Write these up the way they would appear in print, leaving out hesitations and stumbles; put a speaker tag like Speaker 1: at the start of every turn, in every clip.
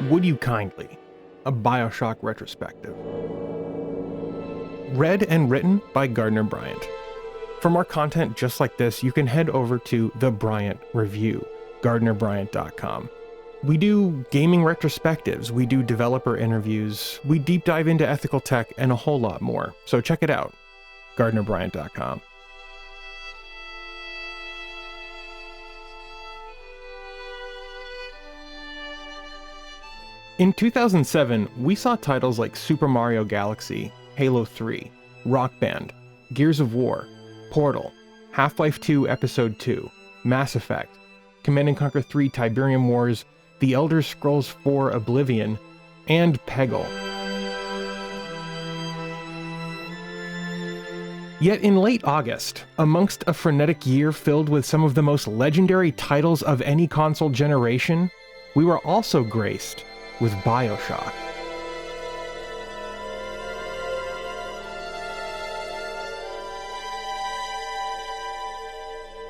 Speaker 1: Would You Kindly? A BioShock Retrospective. Read and written by Gardiner Bryant. For more content just like this, you can head over to the Bryant Review, GardinerBryant.com. We do gaming retrospectives, we do developer interviews, we deep dive into ethical tech, and a whole lot more. So check it out, GardinerBryant.com. In 2007, we saw titles like Super Mario Galaxy, Halo 3, Rock Band, Gears of War, Portal, Half-Life 2 Episode 2, Mass Effect, Command & Conquer 3 Tiberium Wars, The Elder Scrolls 4 Oblivion, and Peggle. Yet in late August, amongst a frenetic year filled with some of the most legendary titles of any console generation, we were also graced with BioShock.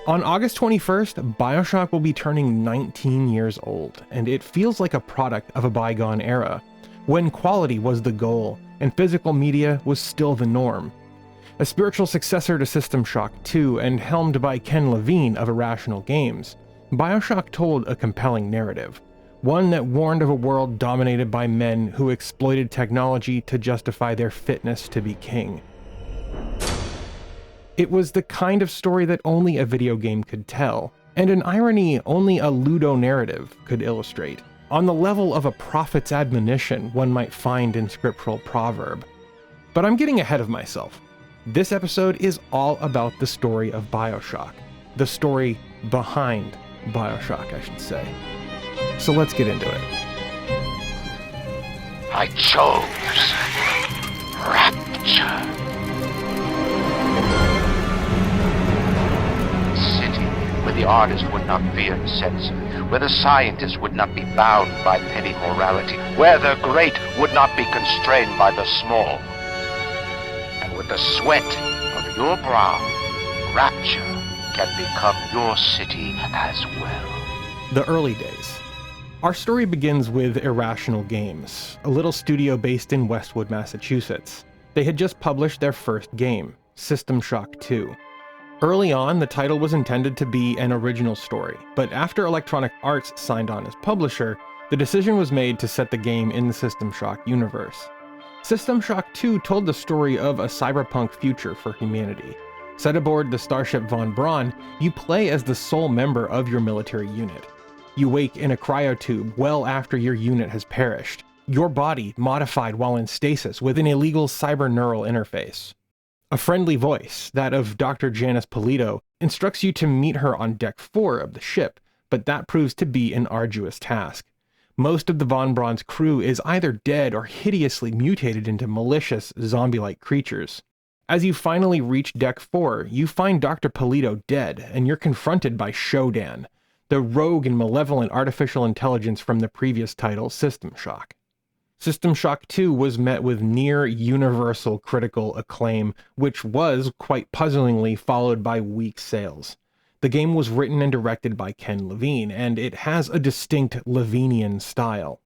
Speaker 1: On August 21st, BioShock will be turning 19 years old, and it feels like a product of a bygone era, when quality was the goal, and physical media was still the norm. A spiritual successor to System Shock 2, and helmed by Ken Levine of Irrational Games, BioShock told a compelling narrative, one that warned of a world dominated by men who exploited technology to justify their fitness to be king. It was the kind of story that only a video game could tell, and an irony only a Ludo narrative could illustrate, on the level of a prophet's admonition one might find in scriptural proverb. But I'm getting ahead of myself. This episode is all about the story of BioShock. The story behind BioShock, I should say. So let's get into it.
Speaker 2: I chose Rapture. Where the artist would not fear the censor, where the scientist would not be bound by petty morality, where the great would not be constrained by the small. And with the sweat of your brow, Rapture can become your city as well.
Speaker 1: The early days. Our story begins with Irrational Games, a little studio based in Westwood, Massachusetts. They had just published their first game, System Shock 2. Early on, the title was intended to be an original story, but after Electronic Arts signed on as publisher, the decision was made to set the game in the System Shock universe. System Shock 2 told the story of a cyberpunk future for humanity. Set aboard the starship Von Braun, you play as the sole member of your military unit. You wake in a cryotube well after your unit has perished, your body modified while in stasis with an illegal cyberneural interface. A friendly voice, that of Dr. Janice Polito, instructs you to meet her on Deck 4 of the ship, but that proves to be an arduous task. Most of the Von Braun's crew is either dead or hideously mutated into malicious, zombie-like creatures. As you finally reach Deck 4, you find Dr. Polito dead, and you're confronted by Shodan, the rogue and malevolent artificial intelligence from the previous title, System Shock. System Shock 2 was met with near universal critical acclaim, which was, quite puzzlingly, followed by weak sales. The game was written and directed by Ken Levine, and it has a distinct Levinian style.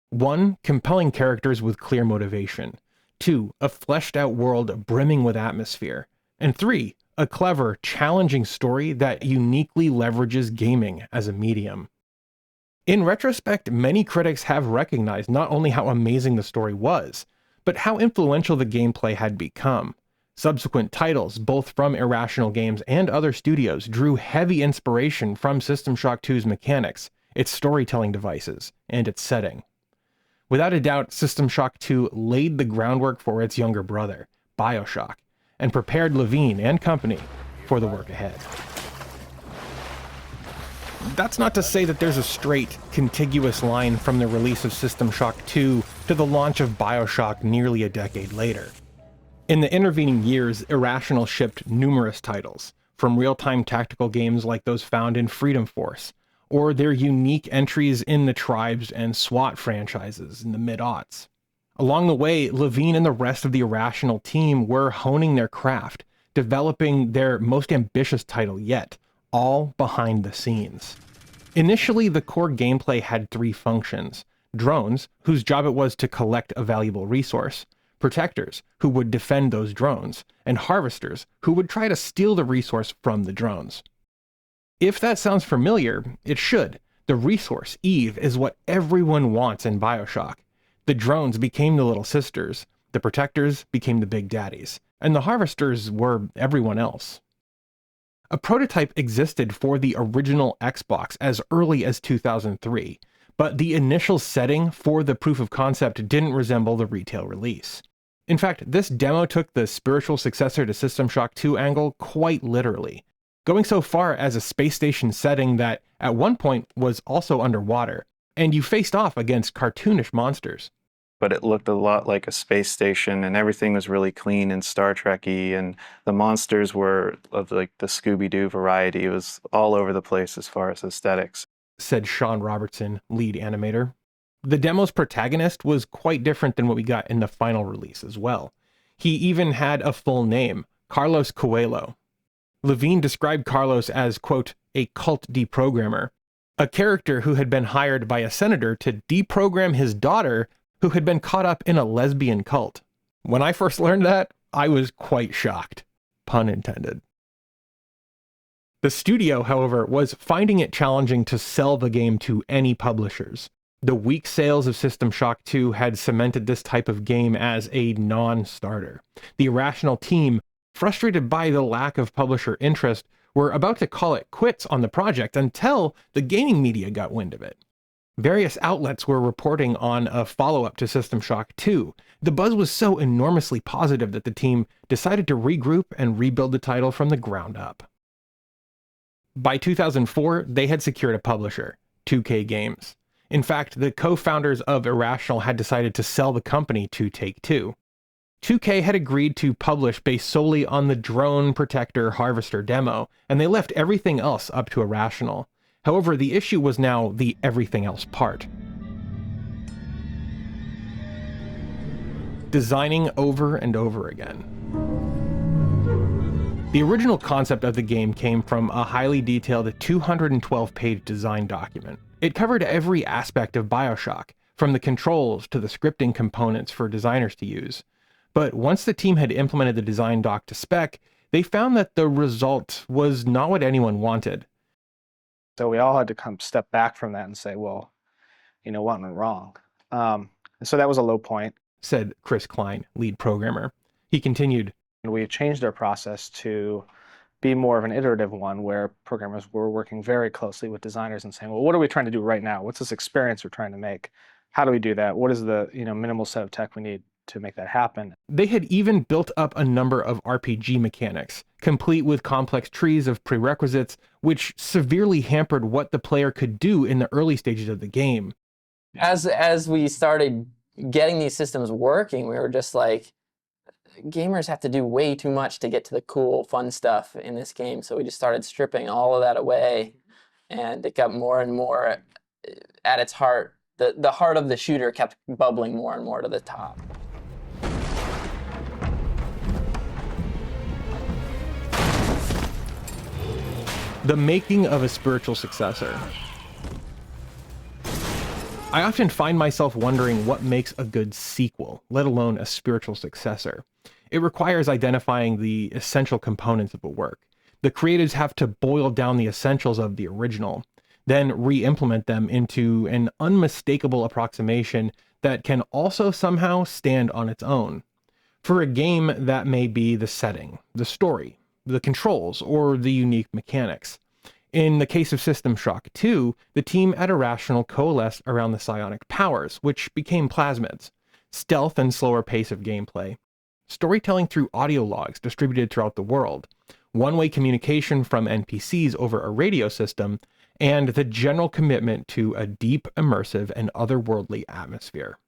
Speaker 1: 1. Compelling characters with clear motivation. 2. A fleshed-out world brimming with atmosphere. And 3. A clever, challenging story that uniquely leverages gaming as a medium. In retrospect, many critics have recognized not only how amazing the story was, but how influential the gameplay had become. Subsequent titles, both from Irrational Games and other studios, drew heavy inspiration from System Shock 2's mechanics, its storytelling devices, and its setting. Without a doubt, System Shock 2 laid the groundwork for its younger brother, BioShock, and prepared Levine and company for the work ahead. That's not to say that there's a straight, contiguous line from the release of System Shock 2 to the launch of BioShock nearly a decade later. In the intervening years, Irrational shipped numerous titles, from real-time tactical games like those found in Freedom Force, or their unique entries in the Tribes and SWAT franchises in the mid-aughts. Along the way, Levine and the rest of the Irrational team were honing their craft, developing their most ambitious title yet, all behind the scenes. Initially, the core gameplay had 3 functions: drones, whose job it was to collect a valuable resource, protectors, who would defend those drones, and harvesters, who would try to steal the resource from the drones. If that sounds familiar, it should. The resource, Eve, is what everyone wants in BioShock. The drones became the little sisters, the protectors became the big daddies, and the harvesters were everyone else. A prototype existed for the original Xbox as early as 2003, but the initial setting for the proof of concept didn't resemble the retail release. In fact, this demo took the spiritual successor to System Shock 2 angle quite literally, going so far as a space station setting that at one point was also underwater, and you faced off against cartoonish monsters.
Speaker 3: But it looked a lot like a space station, and everything was really clean and Star Trek-y, and the monsters were of like the Scooby-Doo variety. It was all over the place as far as aesthetics,
Speaker 1: said Sean Robertson, lead animator. The demo's protagonist was quite different than what we got in the final release as well. He even had a full name, Carlos Coelho. Levine described Carlos as, quote, a cult deprogrammer, a character who had been hired by a senator to deprogram his daughter who had been caught up in a lesbian cult. When I first learned that, I was quite shocked. Pun intended. The studio, however, was finding it challenging to sell the game to any publishers. The weak sales of System Shock 2 had cemented this type of game as a non-starter. The Irrational team, frustrated by the lack of publisher interest, were about to call it quits on the project until the gaming media got wind of it. Various outlets were reporting on a follow-up to System Shock 2. The buzz was so enormously positive that the team decided to regroup and rebuild the title from the ground up. By 2004, they had secured a publisher, 2K Games. In fact, the co-founders of Irrational had decided to sell the company to Take-Two. 2K had agreed to publish based solely on the Drone Protector Harvester demo, and they left everything else up to Irrational. However, the issue was now the everything else part. Designing over and over again. The original concept of the game came from a highly detailed 212-page design document. It covered every aspect of BioShock, from the controls to the scripting components for designers to use. But once the team had implemented the design doc to spec, they found that the result was not what anyone wanted.
Speaker 4: So we all had to come step back from that and say, well, what went wrong? So that was a low point,
Speaker 1: said Chris Klein, lead programmer. He continued,
Speaker 4: and we changed our process to be more of an iterative one where programmers were working very closely with designers and saying, well, what are we trying to do right now? What's this experience we're trying to make? How do we do that? What is the minimal set of tech we need to make that happen?
Speaker 1: They had even built up a number of RPG mechanics, complete with complex trees of prerequisites, which severely hampered what the player could do in the early stages of the game.
Speaker 5: As we started getting these systems working, we were just like, gamers have to do way too much to get to the cool, fun stuff in this game. So we just started stripping all of that away, and it got more and more at its heart. The heart of the shooter kept bubbling more and more to the top.
Speaker 1: The making of a spiritual successor. I often find myself wondering what makes a good sequel, let alone a spiritual successor. It requires identifying the essential components of a work. The creatives have to boil down the essentials of the original, then re-implement them into an unmistakable approximation that can also somehow stand on its own. For a game, that may be the setting, the story, the controls, or the unique mechanics. In the case of System Shock 2, the team at Irrational coalesced around the psionic powers, which became plasmids, stealth and slower pace of gameplay, storytelling through audio logs distributed throughout the world, one-way communication from NPCs over a radio system, and the general commitment to a deep, immersive, and otherworldly atmosphere.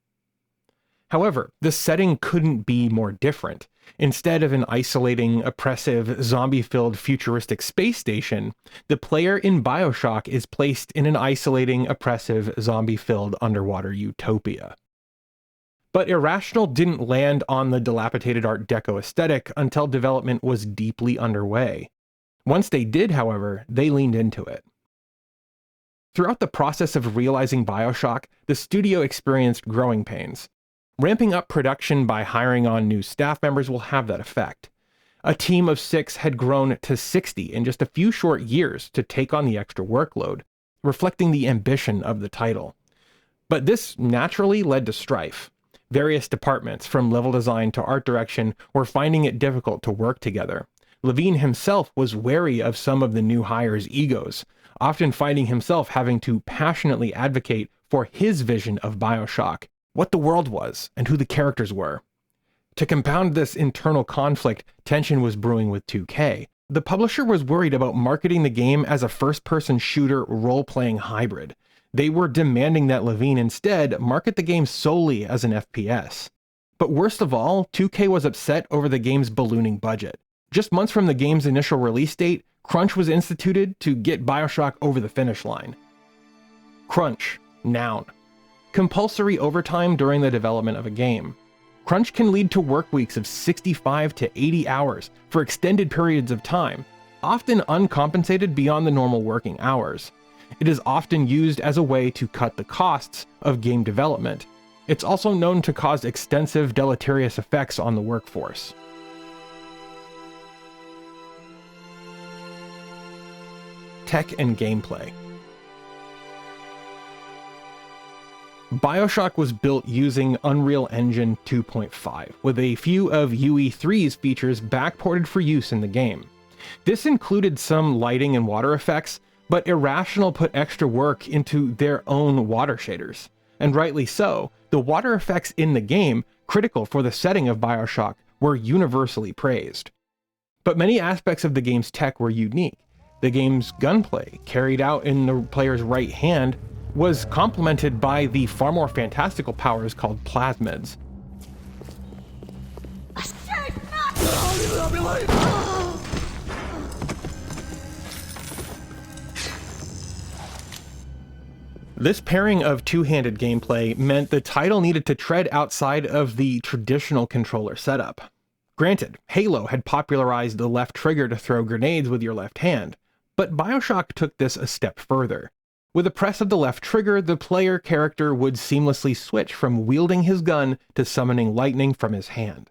Speaker 1: However, the setting couldn't be more different. Instead of an isolating, oppressive, zombie-filled futuristic space station, the player in BioShock is placed in an isolating, oppressive, zombie-filled underwater utopia. But Irrational didn't land on the dilapidated Art Deco aesthetic until development was deeply underway. Once they did, however, they leaned into it. Throughout the process of realizing BioShock, the studio experienced growing pains. Ramping up production by hiring on new staff members will have that effect. A team of 6 had grown to 60 in just a few short years to take on the extra workload, reflecting the ambition of the title. But this naturally led to strife. Various departments, from level design to art direction, were finding it difficult to work together. Levine himself was wary of some of the new hires' egos, often finding himself having to passionately advocate for his vision of BioShock, what the world was, and who the characters were. To compound this internal conflict, tension was brewing with 2K. The publisher was worried about marketing the game as a first-person shooter role-playing hybrid. They were demanding that Levine instead market the game solely as an FPS. But worst of all, 2K was upset over the game's ballooning budget. Just months from the game's initial release date, crunch was instituted to get BioShock over the finish line. Crunch, noun. Compulsory overtime during the development of a game. Crunch can lead to work weeks of 65 to 80 hours for extended periods of time, often uncompensated beyond the normal working hours. It is often used as a way to cut the costs of game development. It's also known to cause extensive deleterious effects on the workforce. Tech and gameplay. BioShock was built using Unreal Engine 2.5, with a few of UE3's features backported for use in the game. This included some lighting and water effects, but Irrational put extra work into their own water shaders. And rightly so. The water effects in the game, critical for the setting of BioShock, were universally praised. But many aspects of the game's tech were unique. The game's gunplay, carried out in the player's right hand, was complemented by the far more fantastical powers called plasmids. This pairing of two-handed gameplay meant the title needed to tread outside of the traditional controller setup. Granted, Halo had popularized the left trigger to throw grenades with your left hand, but BioShock took this a step further. With a press of the left trigger, the player character would seamlessly switch from wielding his gun to summoning lightning from his hand.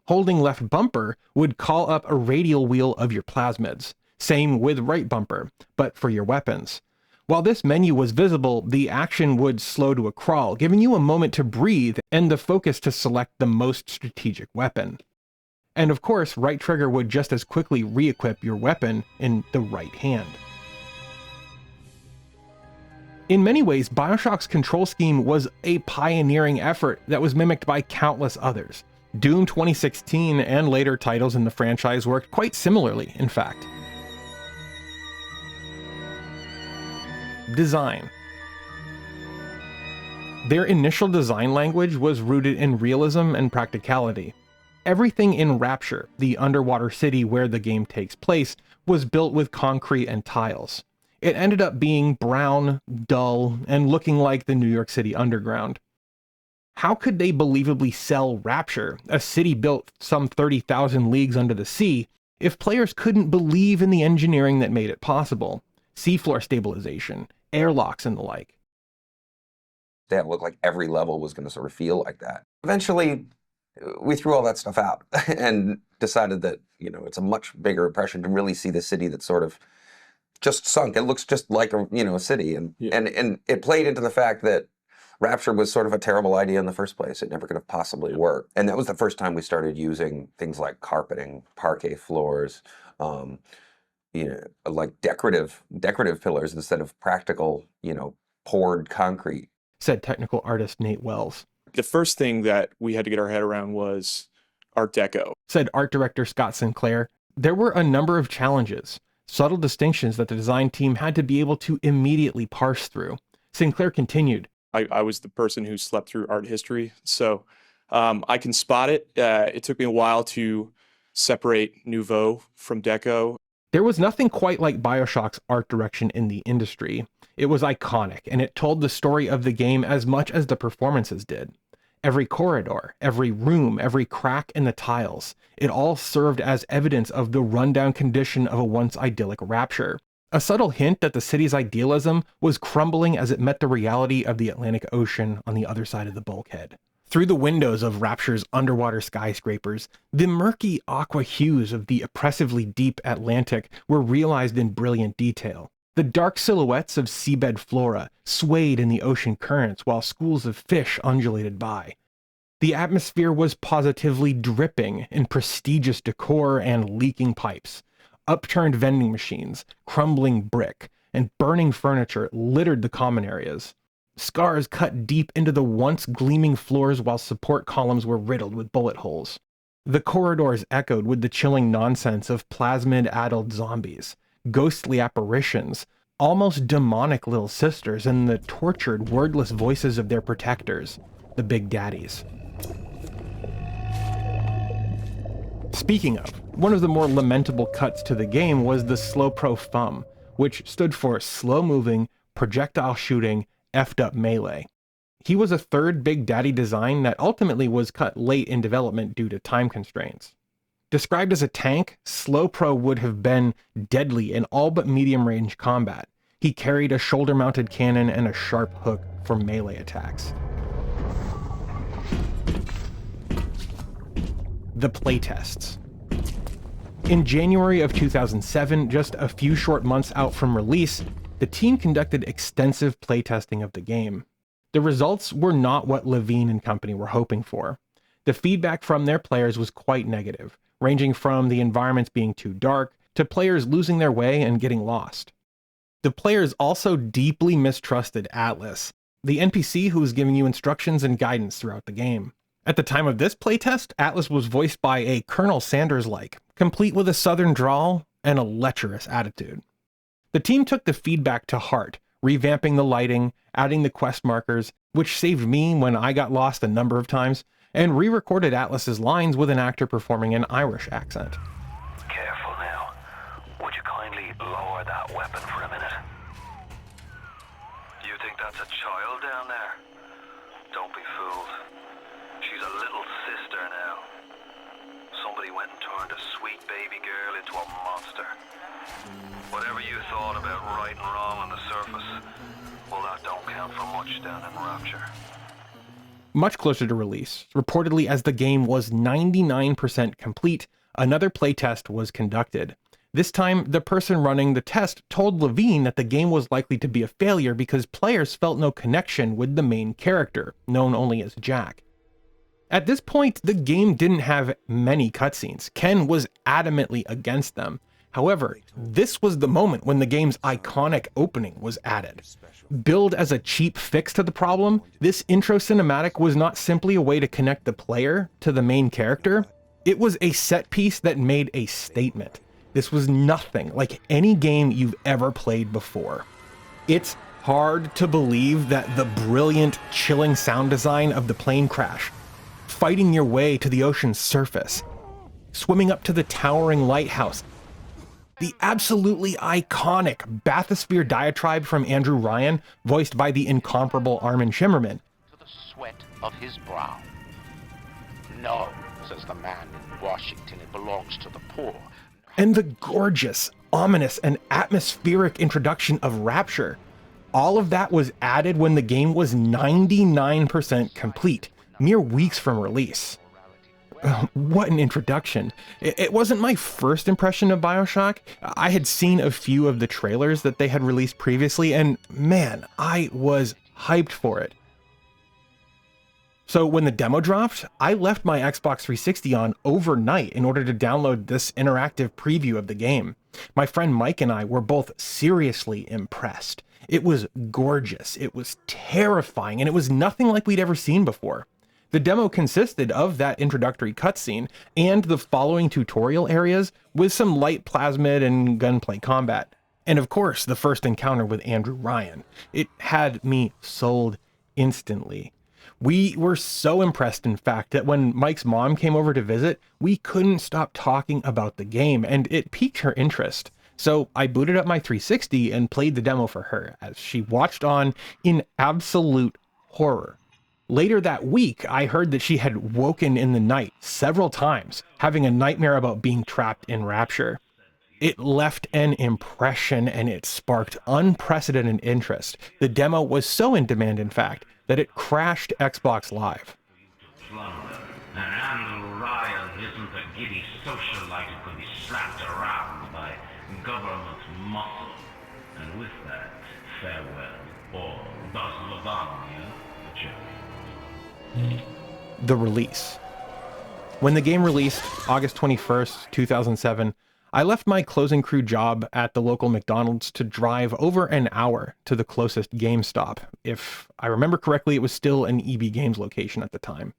Speaker 1: Holding left bumper would call up a radial wheel of your plasmids. Same with right bumper, but for your weapons. While this menu was visible, the action would slow to a crawl, giving you a moment to breathe and the focus to select the most strategic weapon. And of course, right trigger would just as quickly re-equip your weapon in the right hand. In many ways, BioShock's control scheme was a pioneering effort that was mimicked by countless others. Doom 2016 and later titles in the franchise worked quite similarly, in fact. Design. Their initial design language was rooted in realism and practicality. Everything in Rapture, the underwater city where the game takes place, was built with concrete and tiles. It ended up being brown, dull, and looking like the New York City underground. How could they believably sell Rapture, a city built some 30,000 leagues under the sea, if players couldn't believe in the engineering that made it possible? Seafloor stabilization, airlocks, and the like.
Speaker 6: That looked like every level was going to sort of feel like that. Eventually, we threw all that stuff out and decided that, it's a much bigger impression to really see the city that sort of just sunk. It looks just like a city, and it played into the fact that Rapture was sort of a terrible idea in the first place. It never could have possibly worked, and that was the first time we started using things like carpeting, parquet floors, like decorative pillars instead of practical, poured concrete.
Speaker 1: Said technical artist Nate Wells.
Speaker 7: The first thing that we had to get our head around was Art Deco.
Speaker 1: Said art director Scott Sinclair. There were a number of challenges, subtle distinctions that the design team had to be able to immediately parse through. Sinclair continued.
Speaker 7: I was the person who slept through art history, so I can spot it. It took me a while to separate Nouveau from Deco.
Speaker 1: There was nothing quite like BioShock's art direction in the industry. It was iconic, and it told the story of the game as much as the performances did. Every corridor, every room, every crack in the tiles, it all served as evidence of the rundown condition of a once idyllic Rapture. A subtle hint that the city's idealism was crumbling as it met the reality of the Atlantic Ocean on the other side of the bulkhead. Through the windows of Rapture's underwater skyscrapers, the murky aqua hues of the oppressively deep Atlantic were realized in brilliant detail. The dark silhouettes of seabed flora swayed in the ocean currents while schools of fish undulated by. The atmosphere was positively dripping in prestigious decor and leaking pipes. Upturned vending machines, crumbling brick, and burning furniture littered the common areas. Scars cut deep into the once gleaming floors while support columns were riddled with bullet holes. The corridors echoed with the chilling nonsense of plasmid-addled zombies, ghostly apparitions, almost demonic little sisters, and the tortured, wordless voices of their protectors, the Big Daddies. Speaking of, one of the more lamentable cuts to the game was the slow pro FUM, which stood for slow-moving, projectile shooting, effed up melee. He was a third Big Daddy design that ultimately was cut late in development due to time constraints. Described as a tank, Slow Pro would have been deadly in all but medium-range combat. He carried a shoulder-mounted cannon and a sharp hook for melee attacks. The playtests. In January of 2007, just a few short months out from release, the team conducted extensive playtesting of the game. The results were not what Levine and company were hoping for. The feedback from their players was quite negative, ranging from the environments being too dark to players losing their way and getting lost. The players also deeply mistrusted Atlas, the NPC who was giving you instructions and guidance throughout the game. At the time of this playtest, Atlas was voiced by a Colonel Sanders-like, complete with a southern drawl and a lecherous attitude. The team took the feedback to heart, revamping the lighting, adding the quest markers, which saved me when I got lost a number of times, and re-recorded Atlas's lines with an actor performing an Irish accent.
Speaker 8: Careful now. Would you kindly lower that weapon for a minute? You think that's a child down there? Don't be fooled. She's a little sister now. Somebody went and turned a sweet baby girl into a monster. Whatever you thought about right and wrong on the surface, well, that don't count for much down in Rapture.
Speaker 1: Much closer to release, reportedly as the game was 99% complete, another playtest was conducted. This time, the person running the test told Levine that the game was likely to be a failure because players felt no connection with the main character, known only as Jack. At this point, the game didn't have many cutscenes. Ken was adamantly against them. However, this was the moment when the game's iconic opening was added. Billed as a cheap fix to the problem, this intro cinematic was not simply a way to connect the player to the main character. It was a set piece that made a statement. This was nothing like any game you've ever played before. It's hard to believe that the brilliant, chilling sound design of the plane crash, fighting your way to the ocean's surface, swimming up to the towering lighthouse, the absolutely iconic bathysphere diatribe from Andrew Ryan, voiced by the incomparable Armin Shimmerman.
Speaker 2: To the sweat of his brow. No, says the man in Washington, it belongs to the poor.
Speaker 1: And the gorgeous, ominous, and atmospheric introduction of Rapture. All of that was added when the game was 99% complete, mere weeks from release. What an introduction. It wasn't my first impression of BioShock. I had seen a few of the trailers that they had released previously, and man, I was hyped for it. So when the demo dropped, I left my Xbox 360 on overnight in order to download this interactive preview of the game. My friend Mike and I were both seriously impressed. It was gorgeous, it was terrifying, and it was nothing like we'd ever seen before. The demo consisted of that introductory cutscene and the following tutorial areas with some light plasmid and gunplay combat. And of course, the first encounter with Andrew Ryan. It had me sold instantly. We were so impressed, in fact, that when Mike's mom came over to visit, we couldn't stop talking about the game, and it piqued her interest. So I booted up my 360 and played the demo for her, as she watched on in absolute horror. Later that week, I heard that she had woken in the night several times, having a nightmare about being trapped in Rapture. It left an impression and it sparked unprecedented interest. The demo was so in demand, in fact, that it crashed Xbox Live.
Speaker 9: Plunder. And Andrew Ryan isn't a giddy socialite who could be slapped around by government muscle. And with that, farewell, or does Lavanya, Jerry?
Speaker 1: The release. When the game released, August 21st, 2007, I left my closing crew job at the local McDonald's to drive over an hour to the closest GameStop. If I remember correctly, it was still an EB Games location at the time.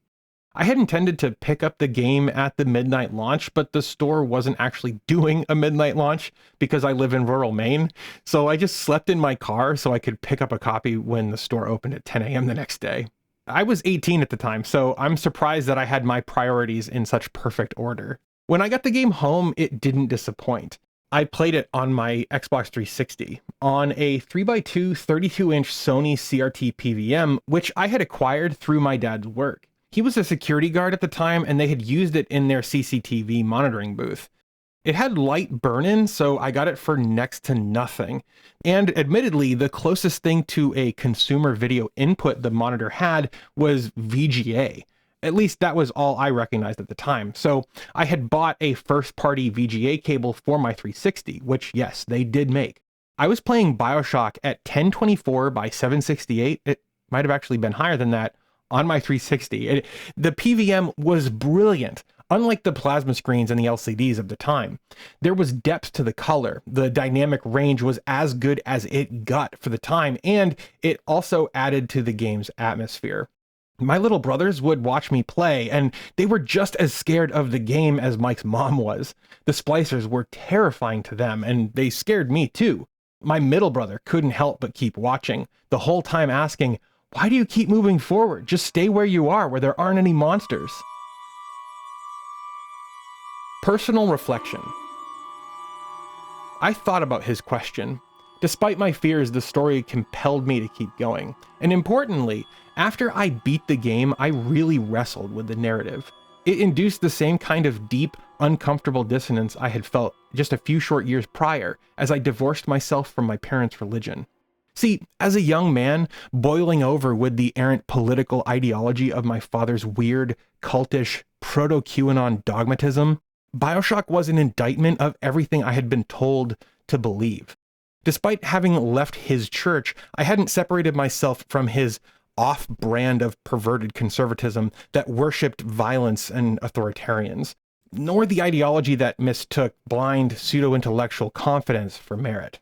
Speaker 1: I had intended to pick up the game at the midnight launch, but the store wasn't actually doing a midnight launch because I live in rural Maine. So I just slept in my car so I could pick up a copy when the store opened at 10 a.m. the next day. I was 18 at the time, so I'm surprised that I had my priorities in such perfect order. When I got the game home, it didn't disappoint. I played it on my Xbox 360 on a 3x2 32-inch Sony CRT PVM, which I had acquired through my dad's work. He was a security guard at the time, and they had used it in their CCTV monitoring booth. It had light burn-in, so I got it for next to nothing. And admittedly, the closest thing to a consumer video input the monitor had was VGA. At least that was all I recognized at the time. So I had bought a first-party VGA cable for my 360, which, yes, they did make. I was playing BioShock at 1024 by 768. It might have actually been higher than that on my 360. The PVM was brilliant. Unlike the plasma screens and the LCDs of the time, there was depth to the color. The dynamic range was as good as it got for the time, and it also added to the game's atmosphere. My little brothers would watch me play, and they were just as scared of the game as Mike's mom was. The splicers were terrifying to them, and they scared me too. My middle brother couldn't help but keep watching, the whole time asking, "Why do you keep moving forward? Just stay where you are, where there aren't any monsters." Personal reflection. I thought about his question. Despite my fears, the story compelled me to keep going. And importantly, after I beat the game, I really wrestled with the narrative. It induced the same kind of deep, uncomfortable dissonance I had felt just a few short years prior as I divorced myself from my parents' religion. See, as a young man, boiling over with the errant political ideology of my father's weird, cultish, proto-QAnon dogmatism, BioShock was an indictment of everything I had been told to believe. Despite having left his church, I hadn't separated myself from his off-brand of perverted conservatism that worshipped violence and authoritarians, nor the ideology that mistook blind pseudo-intellectual confidence for merit.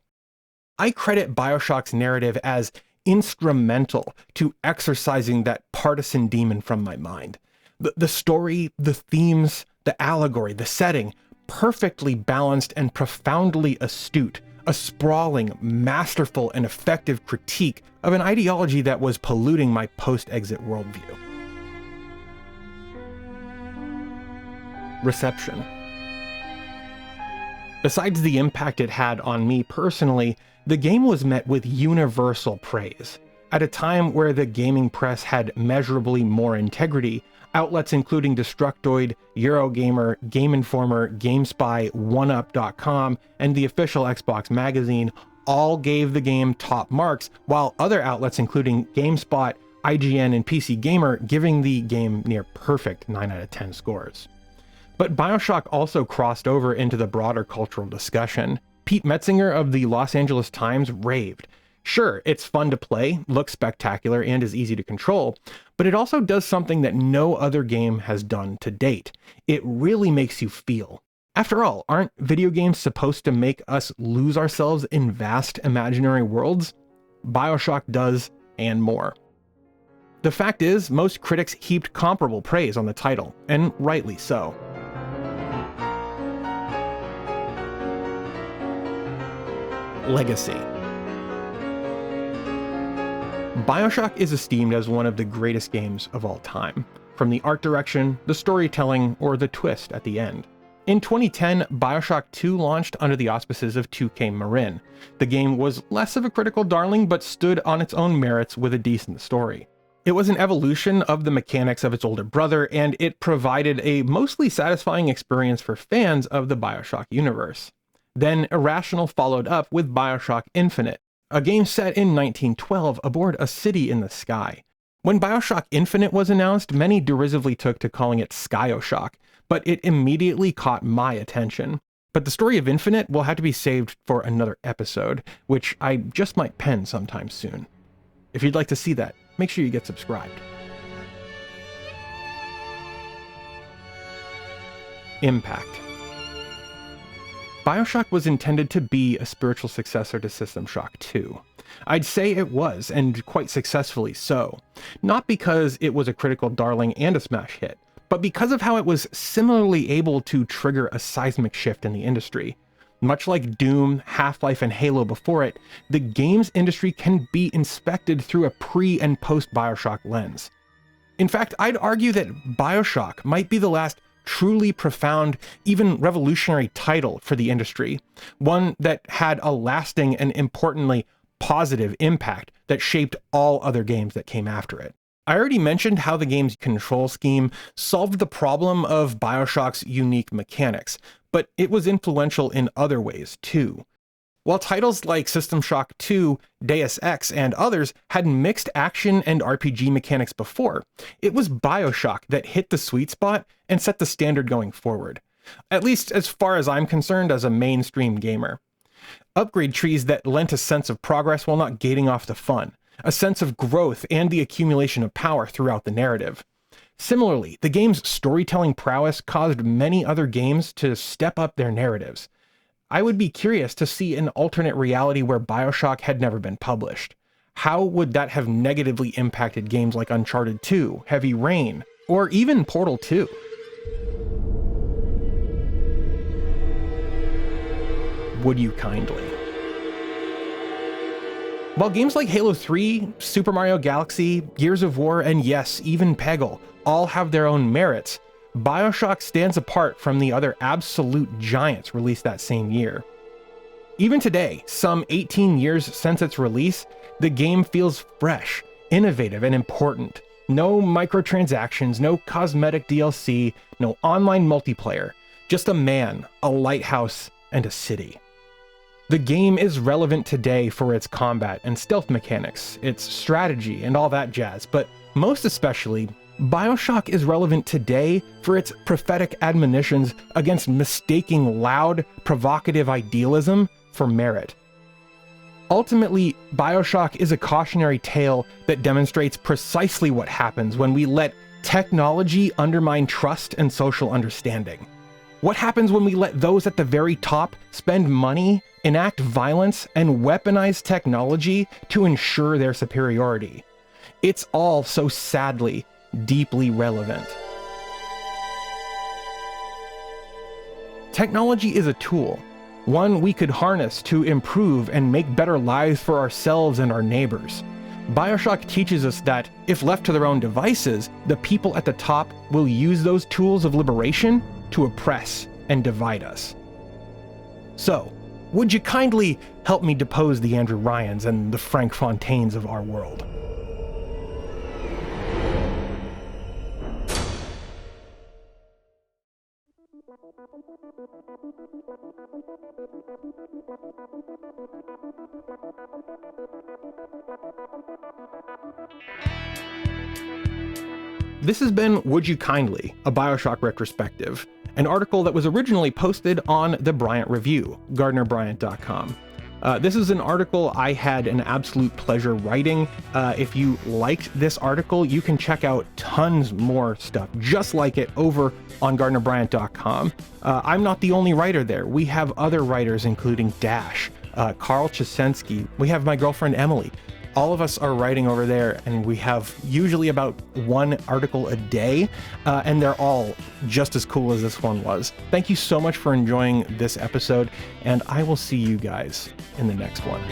Speaker 1: I credit BioShock's narrative as instrumental to exorcising that partisan demon from my mind. The story, the themes, the allegory, the setting, perfectly balanced and profoundly astute, a sprawling, masterful, and effective critique of an ideology that was polluting my post-exit worldview. Reception. Besides the impact it had on me personally, the game was met with universal praise. At a time where the gaming press had measurably more integrity, outlets including Destructoid, Eurogamer, Game Informer, GameSpy, OneUp.com, and the official Xbox magazine all gave the game top marks, while other outlets including GameSpot, IGN, and PC Gamer giving the game near perfect 9 out of 10 scores. But BioShock also crossed over into the broader cultural discussion. Pete Metzinger of the Los Angeles Times raved. Sure, it's fun to play, looks spectacular, and is easy to control, but it also does something that no other game has done to date. It really makes you feel. After all, aren't video games supposed to make us lose ourselves in vast imaginary worlds? BioShock does, and more. The fact is, most critics heaped comparable praise on the title, and rightly so. Legacy. BioShock is esteemed as one of the greatest games of all time, from the art direction, the storytelling, or the twist at the end. In 2010, BioShock 2 launched under the auspices of 2K Marin. The game was less of a critical darling, but stood on its own merits with a decent story. It was an evolution of the mechanics of its older brother, and it provided a mostly satisfying experience for fans of the BioShock universe. Then Irrational followed up with BioShock Infinite, a game set in 1912 aboard a city in the sky. When BioShock Infinite was announced, many derisively took to calling it Skyoshock, but it immediately caught my attention. But the story of Infinite will have to be saved for another episode, which I just might pen sometime soon. If you'd like to see that, make sure you get subscribed. Impact. BioShock was intended to be a spiritual successor to System Shock 2. I'd say it was, and quite successfully so. Not because it was a critical darling and a smash hit, but because of how it was similarly able to trigger a seismic shift in the industry. Much like Doom, Half-Life, and Halo before it, the games industry can be inspected through a pre- and post-BioShock lens. In fact, I'd argue that BioShock might be the last truly profound, even revolutionary title for the industry, one that had a lasting and importantly positive impact that shaped all other games that came after it. I already mentioned how the game's control scheme solved the problem of BioShock's unique mechanics, but it was influential in other ways too. While titles like System Shock 2, Deus Ex, and others had mixed action and RPG mechanics before, it was BioShock that hit the sweet spot and set the standard going forward. At least as far as I'm concerned as a mainstream gamer. Upgrade trees that lent a sense of progress while not gating off the fun, a sense of growth and the accumulation of power throughout the narrative. Similarly, the game's storytelling prowess caused many other games to step up their narratives. I would be curious to see an alternate reality where BioShock had never been published. How would that have negatively impacted games like Uncharted 2, Heavy Rain, or even Portal 2? Would you kindly? While games like Halo 3, Super Mario Galaxy, Gears of War, and yes, even Peggle all have their own merits, BioShock stands apart from the other absolute giants released that same year. Even today, some 18 years since its release, the game feels fresh, innovative, and important. No microtransactions, no cosmetic DLC, no online multiplayer, just a man, a lighthouse, and a city. The game is relevant today for its combat and stealth mechanics, its strategy, and all that jazz, but most especially, BioShock is relevant today for its prophetic admonitions against mistaking loud, provocative idealism for merit. Ultimately, BioShock is a cautionary tale that demonstrates precisely what happens when we let technology undermine trust and social understanding. What happens when we let those at the very top spend money, enact violence, and weaponize technology to ensure their superiority? It's all so sadly deeply relevant. Technology is a tool, one we could harness to improve and make better lives for ourselves and our neighbors. BioShock teaches us that, if left to their own devices, the people at the top will use those tools of liberation to oppress and divide us. So, would you kindly help me depose the Andrew Ryans and the Frank Fontaines of our world? This has been Would You Kindly, a BioShock retrospective, an article that was originally posted on the Bryant Review, GardnerBryant.com. This is an article I had an absolute pleasure writing. If you liked this article, you can check out tons more stuff just like it over on GardnerBryant.com. I'm not the only writer there. We have other writers, including Dash, Carl Chesensky. We have my girlfriend Emily. All of us are writing over there, and we have usually about one article a day, and they're all just as cool as this one was. Thank you so much for enjoying this episode, and I will see you guys in the next one.